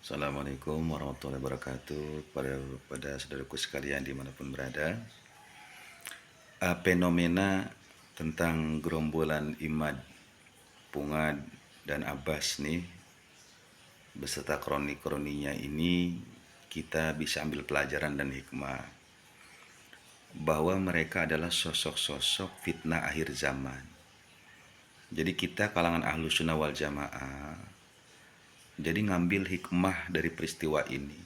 Assalamualaikum warahmatullahi wabarakatuh pada saudaraku sekalian dimanapun berada. Fenomena tentang gerombolan Imad, Pungad, dan Abbas nih beserta kroni-kroninya ini kita bisa ambil pelajaran dan hikmah bahwa mereka adalah sosok-sosok fitnah akhir zaman. Jadi kita kalangan ahlu sunnah wal jamaah jadi ngambil hikmah dari peristiwa ini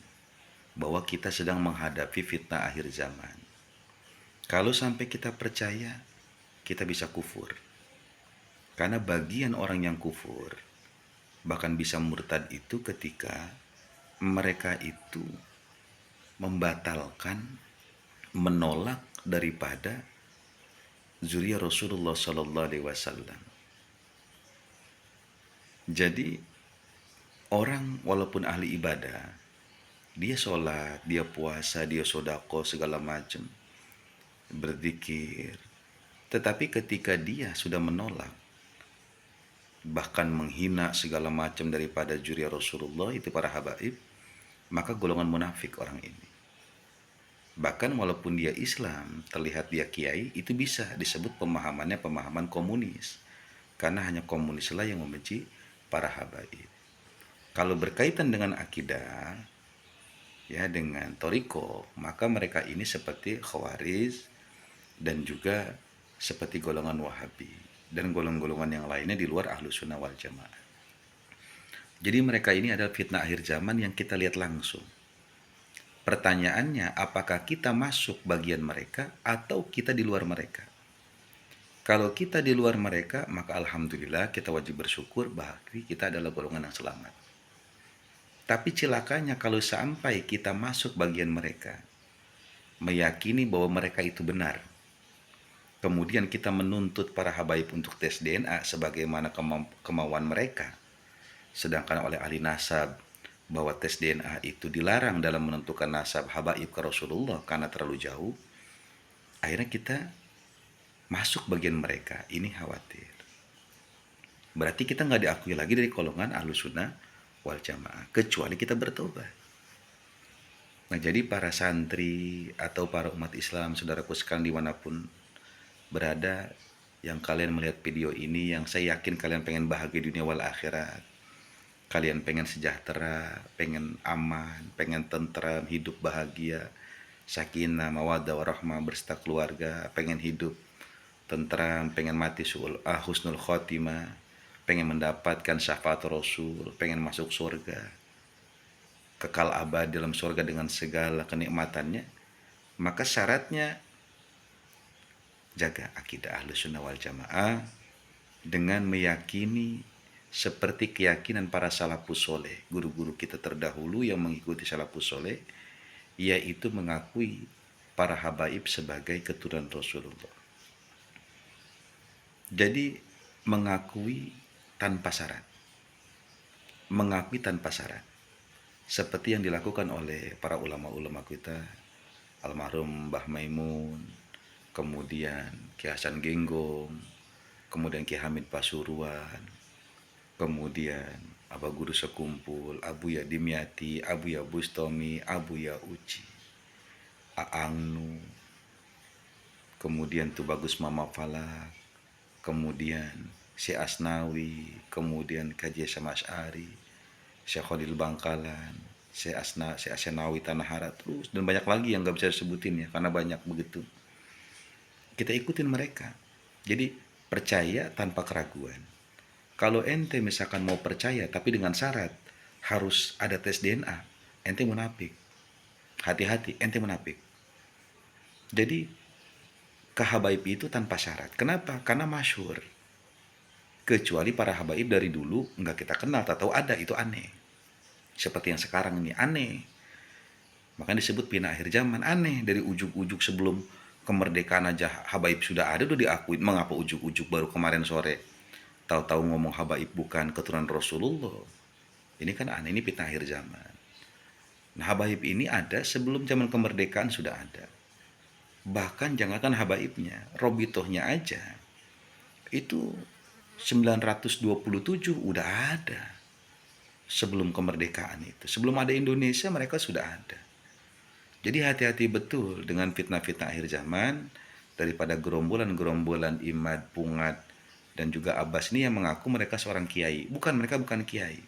bahwa kita sedang menghadapi fitnah akhir zaman. Kalau sampai kita percaya, kita bisa kufur. Karena bagian orang yang kufur, bahkan bisa murtad itu ketika mereka itu membatalkan, menolak daripada zuriyah Rasulullah Sallallahu Alaihi Wasallam. Jadi orang walaupun ahli ibadah, dia sholat, dia puasa, dia sodako segala macam, berzikir. Tetapi ketika dia sudah menolak, bahkan menghina segala macam daripada zuriyah Rasulullah, itu para habaib, maka golongan munafik orang ini. Bahkan walaupun dia Islam, terlihat dia kiai, itu bisa disebut pemahamannya pemahaman komunis. Karena hanya komunislah yang membenci para habaib. Kalau berkaitan dengan akidah, ya dengan toriko, maka mereka ini seperti khawarij dan juga seperti golongan wahabi dan golongan-golongan yang lainnya di luar ahlu sunnah wal jamaah. Jadi mereka ini adalah fitnah akhir zaman yang kita lihat langsung. Pertanyaannya, apakah kita masuk bagian mereka atau kita di luar mereka? Kalau kita di luar mereka, maka alhamdulillah kita wajib bersyukur bahwa kita adalah golongan yang selamat. Tapi celakanya kalau sampai kita masuk bagian mereka, meyakini bahwa mereka itu benar, kemudian kita menuntut para habaib untuk tes DNA sebagaimana kemauan mereka, sedangkan oleh ahli nasab bahwa tes DNA itu dilarang dalam menentukan nasab habaib ke Rasulullah karena terlalu jauh, akhirnya kita masuk bagian mereka. Ini khawatir. Berarti kita nggak diakui lagi dari golongan ahlu sunnah wal jamaah, kecuali kita bertobat. Nah, jadi para santri atau para umat Islam, saudaraku sekalian dimanapun berada, yang kalian melihat video ini, yang saya yakin kalian pengen bahagia dunia wal akhirat, kalian pengen sejahtera, pengen aman, pengen tentram, hidup bahagia, sakinah, mawaddah, warahmah, berserta keluarga, pengen hidup tentram, pengen mati husnul khotimah, pengen mendapatkan syafaat Rasul, pengen masuk surga, kekal abadi dalam surga dengan segala kenikmatannya, maka syaratnya jaga akidah ahlus sunnah wal jamaah dengan meyakini seperti keyakinan para salafus soleh, guru-guru kita terdahulu yang mengikuti salafus soleh, yaitu mengakui para habaib sebagai keturunan Rasulullah. Jadi mengakui tanpa syarat, mengakui tanpa syarat, seperti yang dilakukan oleh para ulama-ulama kita, almarhum Mbah Maimun, kemudian Ki Hasan Genggong, kemudian Ki Hamid Pasuruan, kemudian Abah Guru Sekumpul, Abuya Dimyati, Abuya Bustomi, Abuya Uci, Aangnu, kemudian Tubagus Mama Falak, kemudian Syekh Asnawi, kemudian Kaji Syekh Syekh Khalil Bangkalan, Syekh Asnawi Tanahara, terus dan banyak lagi yang gak bisa disebutin ya karena banyak begitu. Kita ikutin mereka. Jadi percaya tanpa keraguan. Kalau ente misalkan mau percaya tapi dengan syarat harus ada tes DNA, ente munafik. Hati-hati, ente munafik. Jadi kehabaib itu tanpa syarat. Kenapa? Karena masyhur. Kecuali para habaib dari dulu nggak kita kenal, tahu ada, itu aneh. Seperti yang sekarang ini aneh. Makanya disebut fitnah akhir zaman, aneh. Dari ujuk-ujuk sebelum kemerdekaan aja habaib sudah ada, udah diakui. Mengapa ujuk-ujuk baru kemarin sore tahu-tahu ngomong habaib bukan keturunan Rasulullah? Ini kan aneh, ini fitnah akhir zaman. Nah, habaib ini ada sebelum zaman kemerdekaan sudah ada. Bahkan jangankan habaibnya, robitohnya aja itu 927 udah ada. sebelum kemerdekaan itu. Sebelum ada Indonesia mereka sudah ada. Jadi hati-hati betul dengan fitnah-fitnah akhir zaman daripada gerombolan-gerombolan Imad, Pungat, dan juga Abbas ini yang mengaku mereka seorang kiai. Bukan, mereka bukan kiai.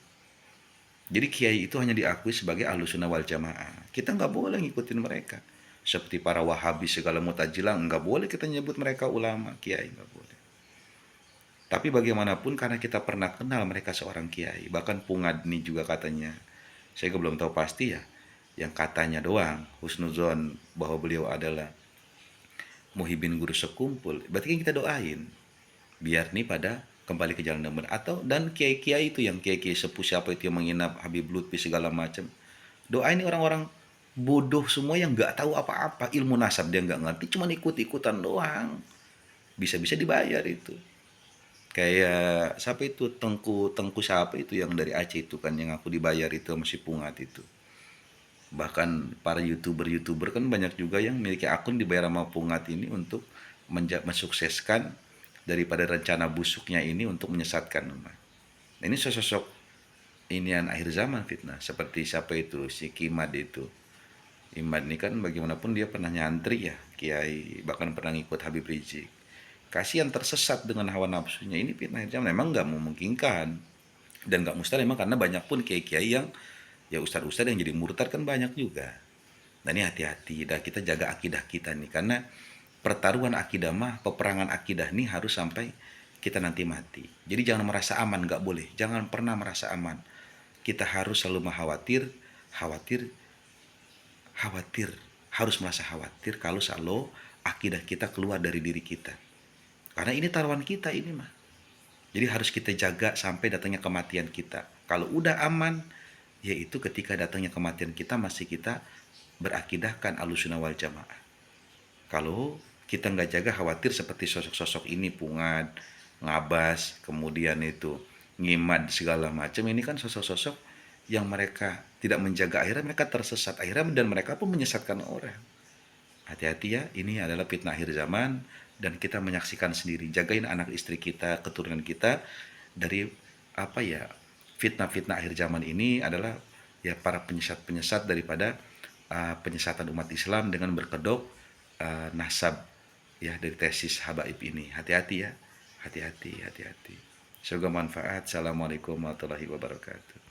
Jadi kiai itu hanya diakui sebagai Ahlussunnah wal Jamaah. Kita nggak boleh ngikutin mereka. Seperti para Wahabi segala Mu'tazilah, nggak boleh kita nyebut mereka ulama, kiai, nggak boleh. Tapi bagaimanapun karena kita pernah kenal mereka seorang kiai, bahkan Pungadni juga katanya, saya juga belum tahu pasti ya, yang katanya doang, husnuzon bahwa beliau adalah Muhyiddin Guru Sekumpul, berarti kan kita doain, biar nih pada kembali ke jalan yang benar. Atau dan kiai-kiai itu yang kiai-kiai sepuh siapa itu yang menginap Habib Lutfi segala macam, doain nih orang-orang bodoh semua yang nggak tahu apa-apa, ilmu nasab dia nggak ngerti, cuma ikut-ikutan doang, bisa-bisa dibayar itu. Kayak siapa itu, Tengku Tengku siapa itu yang dari Aceh itu kan yang aku dibayar itu masih Pungat itu. Bahkan para youtuber kan banyak juga yang memiliki akun dibayar sama Pungat ini untuk mensukseskan daripada rencana busuknya ini untuk menyesatkan umat. Nah, ini sosok inian akhir zaman fitnah seperti siapa itu si Kimad itu. Imad ini kan bagaimanapun dia pernah nyantri ya, kiai, bahkan pernah ngikut Habib Rizik. Kasihan tersesat dengan hawa nafsunya, ini fitnah akhir zaman memang nggak memungkinkan dan nggak mustahil memang karena banyak pun kiai-kiai yang ya ustadz-ustadz yang jadi murtad kan banyak juga. Nah ini hati-hati, dan kita jaga akidah kita nih karena pertaruhan akidah mah, peperangan akidah nih harus sampai kita nanti mati. Jadi jangan merasa aman, nggak boleh, jangan pernah merasa aman. Kita harus selalu khawatir, khawatir, khawatir, harus merasa khawatir kalau selalu akidah kita keluar dari diri kita. Karena ini taruhan kita ini mah. Jadi harus kita jaga sampai datangnya kematian kita. Kalau udah aman, yaitu ketika datangnya kematian kita masih kita berakidahkan Ahlussunnah wal Jamaah. Kalau kita nggak jaga, khawatir seperti sosok-sosok ini, Pungat, Ngabas, kemudian itu Ngimad segala macam, ini kan sosok-sosok yang mereka tidak menjaga, akhirnya mereka tersesat, akhirnya dan mereka pun menyesatkan orang. Hati-hati ya, ini adalah fitnah akhir zaman dan kita menyaksikan sendiri. Jagain anak istri kita, keturunan kita dari apa ya, fitnah-fitnah akhir zaman ini adalah ya para penyesat-penyesat daripada penyesatan umat Islam dengan berkedok nasab ya dari tesis habaib ini. Hati-hati ya, hati-hati, hati-hati. Semoga manfaat. Assalamualaikum warahmatullahi wabarakatuh.